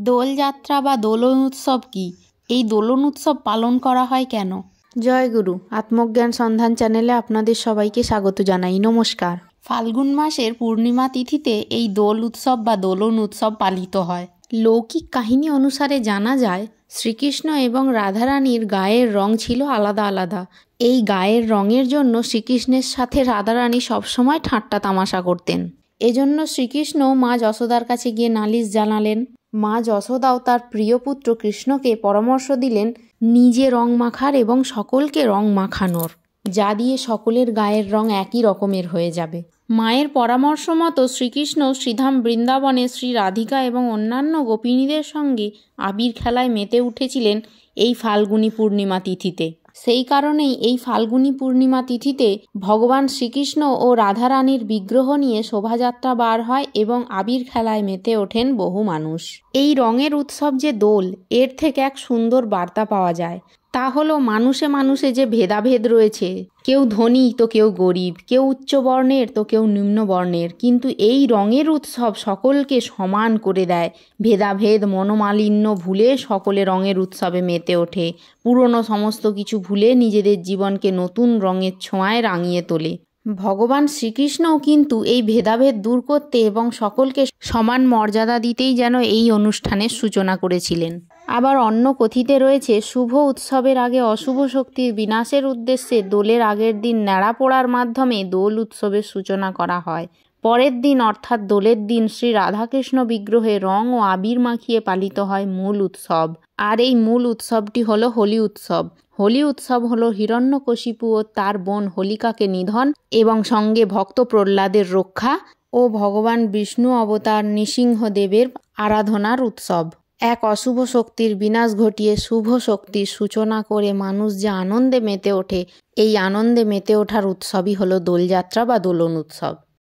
দোলযাত্রা বা দোলন উৎসব কি? এই দোলন উৎসব পালন করা হয় কেন? জয় গুরু। আত্মজ্ঞান সন্ধান চ্যানেলে আপনাদের সবাইকে স্বাগত জানাই। নমস্কার। ফাল্গুন মাসের পূর্ণিমা তিথিতে এই দোল উৎসব বা দোলন উৎসব পালিত হয়। লৌকিক কাহিনী অনুসারে জানা যায়, শ্রীকৃষ্ণ এবং রাধারানীর গায়ের রং ছিল আলাদা আলাদা। এই গায়ের রঙের জন্য শ্রীকৃষ্ণের সাথে রাধারানী সবসময় ঠাট্টা তামাশা করতেন। এজন্য শ্রীকৃষ্ণ মা যশোদার কাছে গিয়ে নালিশ জানালেন। মা যশোদাও তার প্রিয় পুত্র কৃষ্ণকে পরামর্শ দিলেন নিজে রং মাখার এবং সকলকে রং মাখানোর, যা দিয়ে সকলের গায়ের রং একই রকমের হয়ে যাবে। মায়ের পরামর্শ মতো শ্রীকৃষ্ণ শ্রীধাম বৃন্দাবনে শ্রী রাধিকা এবং অন্যান্য গোপিনীদের সঙ্গে আবির খেলায় মেতে উঠেছিলেন এই ফাল্গুনী পূর্ণিমা তিথিতে। সেই কারণেই এই ফাল্গুনী পূর্ণিমা তিথিতে ভগবান শ্রীকৃষ্ণ ও রাধারানীর বিগ্রহ নিয়ে শোভাযাত্রা বার হয় এবং আবির খেলায় মেতে ওঠেন বহু মানুষ। এই রঙের উৎসব যে দোল, এর থেকে এক সুন্দর বার্তা পাওয়া যায়। তা হলো মানুষে মানুষে যে ভেদাভেদ রয়েছে, কেউ ধনী তো কেউ গরিব, কেউ উচ্চ বর্ণের তো কেউ নিম্ন বর্ণের, কিন্তু এই রঙের উৎসব সকলকে সমান করে দেয়। ভেদাভেদ মনোমালিন্য ভুলে সকলে রঙের উৎসবে মেতে ওঠে, পুরনো সমস্ত কিছু ভুলে নিজেদের জীবনকে নতুন রঙের ছোঁয়ায় রাঙিয়ে তোলে। ভগবান শ্রীকৃষ্ণও কিন্তু এই ভেদাভেদ দূর করতে এবং সকলকে সমান মর্যাদা দিতেই যেন এই অনুষ্ঠানের সূচনা করেছিলেন। আবার অন্য কথিতে রয়েছে, শুভ উৎসবের আগে অশুভ শক্তির বিনাশের উদ্দেশ্যে দোলের আগের দিন ন্যাড়া পোড়ার মাধ্যমে দোল উৎসবের সূচনা করা হয়। পরের দিন অর্থাৎ দোলের দিন শ্রী রাধাকৃষ্ণ বিগ্রহে রং ও আবির মাখিয়ে পালিত হয় মূল উৎসব। আর এই মূল উৎসবটি হলো হোলি উৎসব। হোলি উৎসব হলো হিরণ্যকশিপু ও তার বোন হোলিকাকে নিধন এবং সঙ্গে ভক্ত প্রহ্লাদের রক্ষা ও ভগবান বিষ্ণু অবতার নৃসিংহদেবের আরাধনার উৎসব। এক অশুভ শক্তির বিনাশ ঘটিয়ে শুভ শক্তির সূচনা করে মানুষ যে আনন্দে মেতে ওঠে, এই আনন্দে মেতে ওঠার উৎসবই হলো দোলযাত্রা বা দোলন উৎসব।